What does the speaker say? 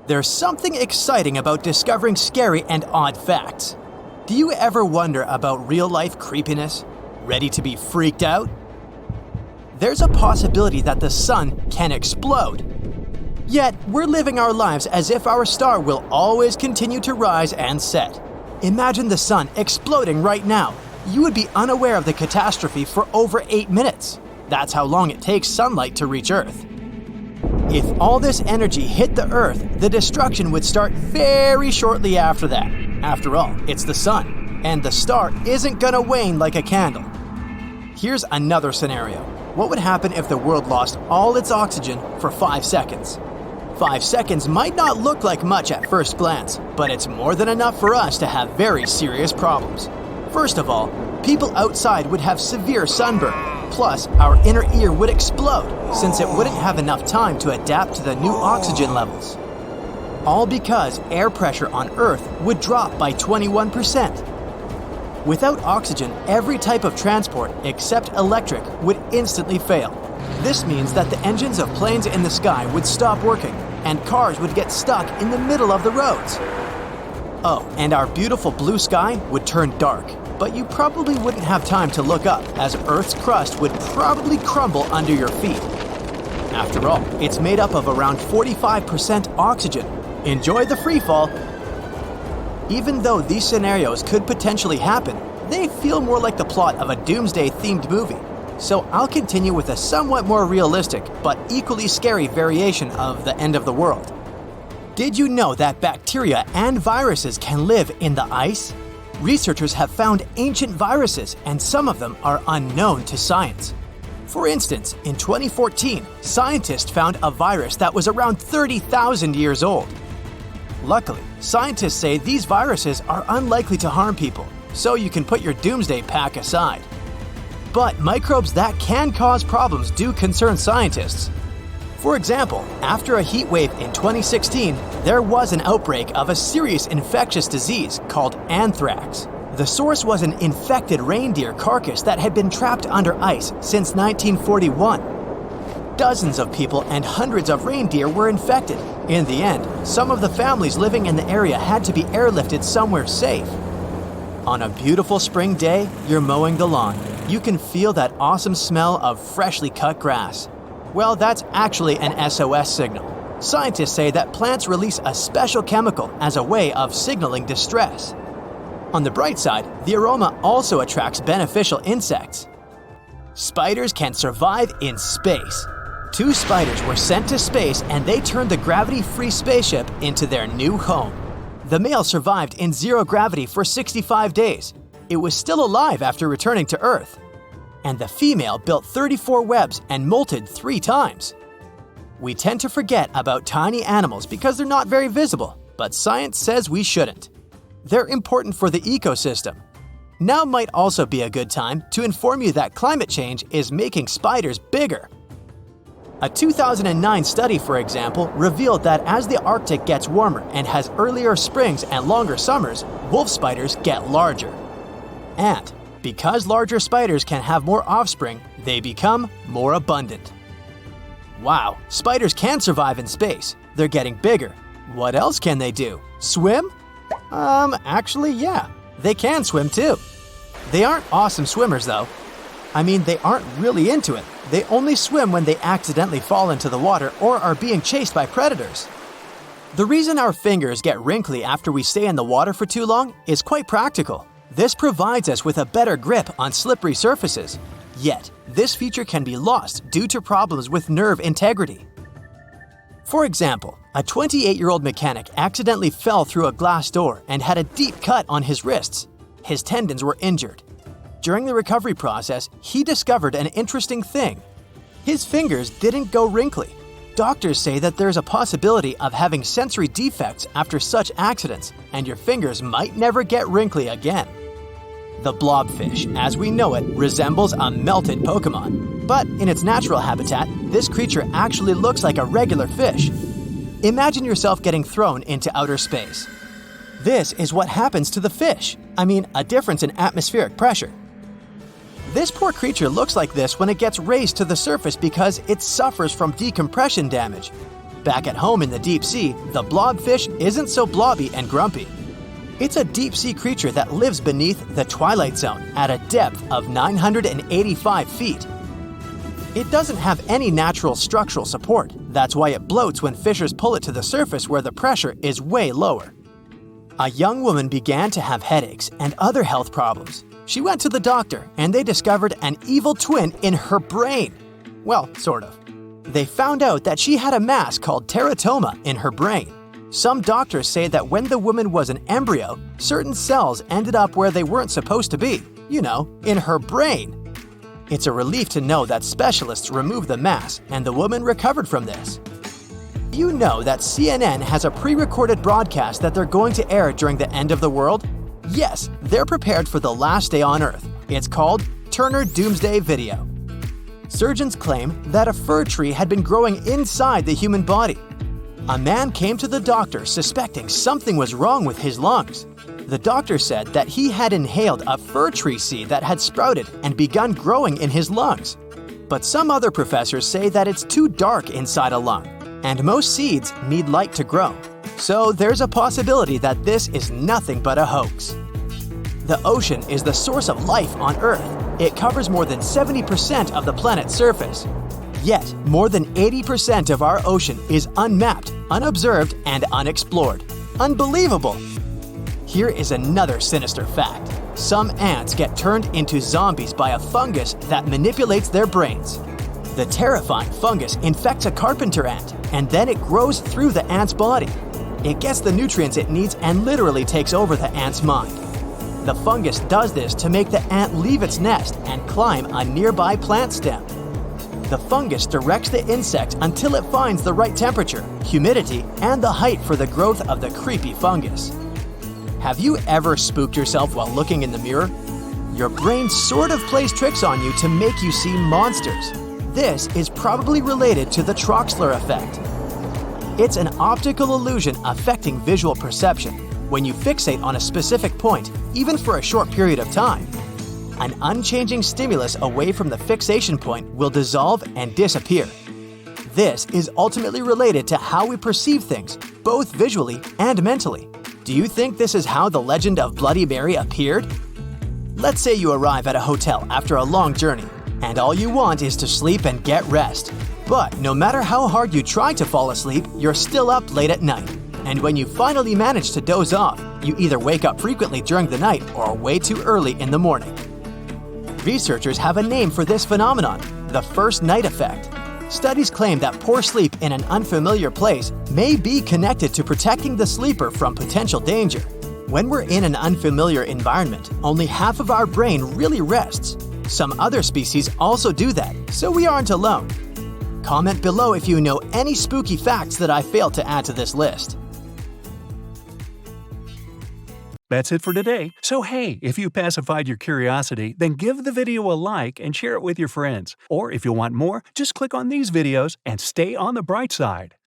There's something exciting about discovering scary and odd facts. Do you ever wonder about real-life creepiness? Ready to be freaked out? There's a possibility that the sun can explode. Yet, we're living our lives as if our star will always continue to rise and set. Imagine the sun exploding right now. You would be unaware of the catastrophe for over 8 minutes. That's how long it takes sunlight to reach Earth. If all this energy hit the Earth, the destruction would start very shortly after that. After all, it's the sun, and the star isn't gonna wane like a candle. Here's another scenario. What would happen if the world lost all its oxygen for 5 seconds? 5 seconds might not look like much at first glance, but it's more than enough for us to have very serious problems. First of all, people outside would have severe sunburn. Plus, our inner ear would explode since it wouldn't have enough time to adapt to the new oxygen levels. All because air pressure on Earth would drop by 21%. Without oxygen, every type of transport except electric would instantly fail. This means that the engines of planes in the sky would stop working and cars would get stuck in the middle of the roads. Oh, and our beautiful blue sky would turn dark. But you probably wouldn't have time to look up, as Earth's crust would probably crumble under your feet. After all, it's made up of around 45% oxygen. Enjoy the free fall. Even though these scenarios could potentially happen, they feel more like the plot of a doomsday-themed movie. So I'll continue with a somewhat more realistic, but equally scary variation of the end of the world. Did you know that bacteria and viruses can live in the ice? Researchers have found ancient viruses, and some of them are unknown to science. For instance, in 2014, scientists found a virus that was around 30,000 years old. Luckily, scientists say these viruses are unlikely to harm people, so you can put your doomsday pack aside. But microbes that can cause problems do concern scientists. For example, after a heat wave in 2016, there was an outbreak of a serious infectious disease called anthrax. The source was an infected reindeer carcass that had been trapped under ice since 1941. Dozens of people and hundreds of reindeer were infected. In the end, some of the families living in the area had to be airlifted somewhere safe. On a beautiful spring day, you're mowing the lawn. You can feel that awesome smell of freshly cut grass. Well, that's actually an SOS signal. Scientists say that plants release a special chemical as a way of signaling distress. On the bright side, the aroma also attracts beneficial insects. Spiders can survive in space. 2 spiders were sent to space and they turned the gravity-free spaceship into their new home. The male survived in zero gravity for 65 days. It was still alive after returning to Earth. And the female built 34 webs and molted 3 times. We tend to forget about tiny animals because they're not very visible, but science says we shouldn't. They're important for the ecosystem. Now might also be a good time to inform you that climate change is making spiders bigger. A 2009 study, for example, revealed that as the Arctic gets warmer and has earlier springs and longer summers, wolf spiders get larger. And because larger spiders can have more offspring, they become more abundant. Wow, spiders can survive in space. They're getting bigger. What else can they do? Swim? Actually, yeah. They can swim too. They aren't awesome swimmers though. I mean, they aren't really into it. They only swim when they accidentally fall into the water or are being chased by predators. The reason our fingers get wrinkly after we stay in the water for too long is quite practical. This provides us with a better grip on slippery surfaces. Yet, this feature can be lost due to problems with nerve integrity. For example, a 28-year-old mechanic accidentally fell through a glass door and had a deep cut on his wrists. His tendons were injured. During the recovery process, he discovered an interesting thing. His fingers didn't go wrinkly. Doctors say that there's a possibility of having sensory defects after such accidents, and your fingers might never get wrinkly again. The blobfish, as we know it, resembles a melted Pokemon. But in its natural habitat, this creature actually looks like a regular fish. Imagine yourself getting thrown into outer space. This is what happens to the fish. A difference in atmospheric pressure. This poor creature looks like this when it gets raised to the surface because it suffers from decompression damage. Back at home in the deep sea, the blobfish isn't so blobby and grumpy. It's a deep-sea creature that lives beneath the twilight zone at a depth of 985 feet. It doesn't have any natural structural support. That's why it bloats when fishers pull it to the surface where the pressure is way lower. A young woman began to have headaches and other health problems. She went to the doctor and they discovered an evil twin in her brain. Well, sort of. They found out that she had a mass called teratoma in her brain. Some doctors say that when the woman was an embryo, certain cells ended up where they weren't supposed to be, in her brain. It's a relief to know that specialists removed the mass and the woman recovered from this. You know that CNN has a pre-recorded broadcast that they're going to air during the end of the world? Yes, they're prepared for the last day on Earth. It's called Turner Doomsday Video. Surgeons claim that a fir tree had been growing inside the human body. A man came to the doctor suspecting something was wrong with his lungs. The doctor said that he had inhaled a fir tree seed that had sprouted and begun growing in his lungs. But some other professors say that it's too dark inside a lung, and most seeds need light to grow. So there's a possibility that this is nothing but a hoax. The ocean is the source of life on Earth. It covers more than 70% of the planet's surface. Yet, more than 80% of our ocean is unmapped, unobserved, and unexplored. Unbelievable! Here is another sinister fact. Some ants get turned into zombies by a fungus that manipulates their brains. The terrifying fungus infects a carpenter ant, and then it grows through the ant's body. It gets the nutrients it needs and literally takes over the ant's mind. The fungus does this to make the ant leave its nest and climb a nearby plant stem. The fungus directs the insect until it finds the right temperature, humidity, and the height for the growth of the creepy fungus. Have you ever spooked yourself while looking in the mirror? Your brain sort of plays tricks on you to make you see monsters. This is probably related to the Troxler effect. It's an optical illusion affecting visual perception. When you fixate on a specific point, even for a short period of time, an unchanging stimulus away from the fixation point will dissolve and disappear. This is ultimately related to how we perceive things, both visually and mentally. Do you think this is how the legend of Bloody Mary appeared? Let's say you arrive at a hotel after a long journey, and all you want is to sleep and get rest. But no matter how hard you try to fall asleep, you're still up late at night. And when you finally manage to doze off, you either wake up frequently during the night or way too early in the morning. Researchers have a name for this phenomenon, the first night effect. Studies claim that poor sleep in an unfamiliar place may be connected to protecting the sleeper from potential danger. When we're in an unfamiliar environment, only half of our brain really rests. Some other species also do that, so we aren't alone. Comment below if you know any spooky facts that I failed to add to this list. That's it for today. So hey, if you pacified your curiosity, then give the video a like and share it with your friends. Or if you want more, just click on these videos and stay on the bright side.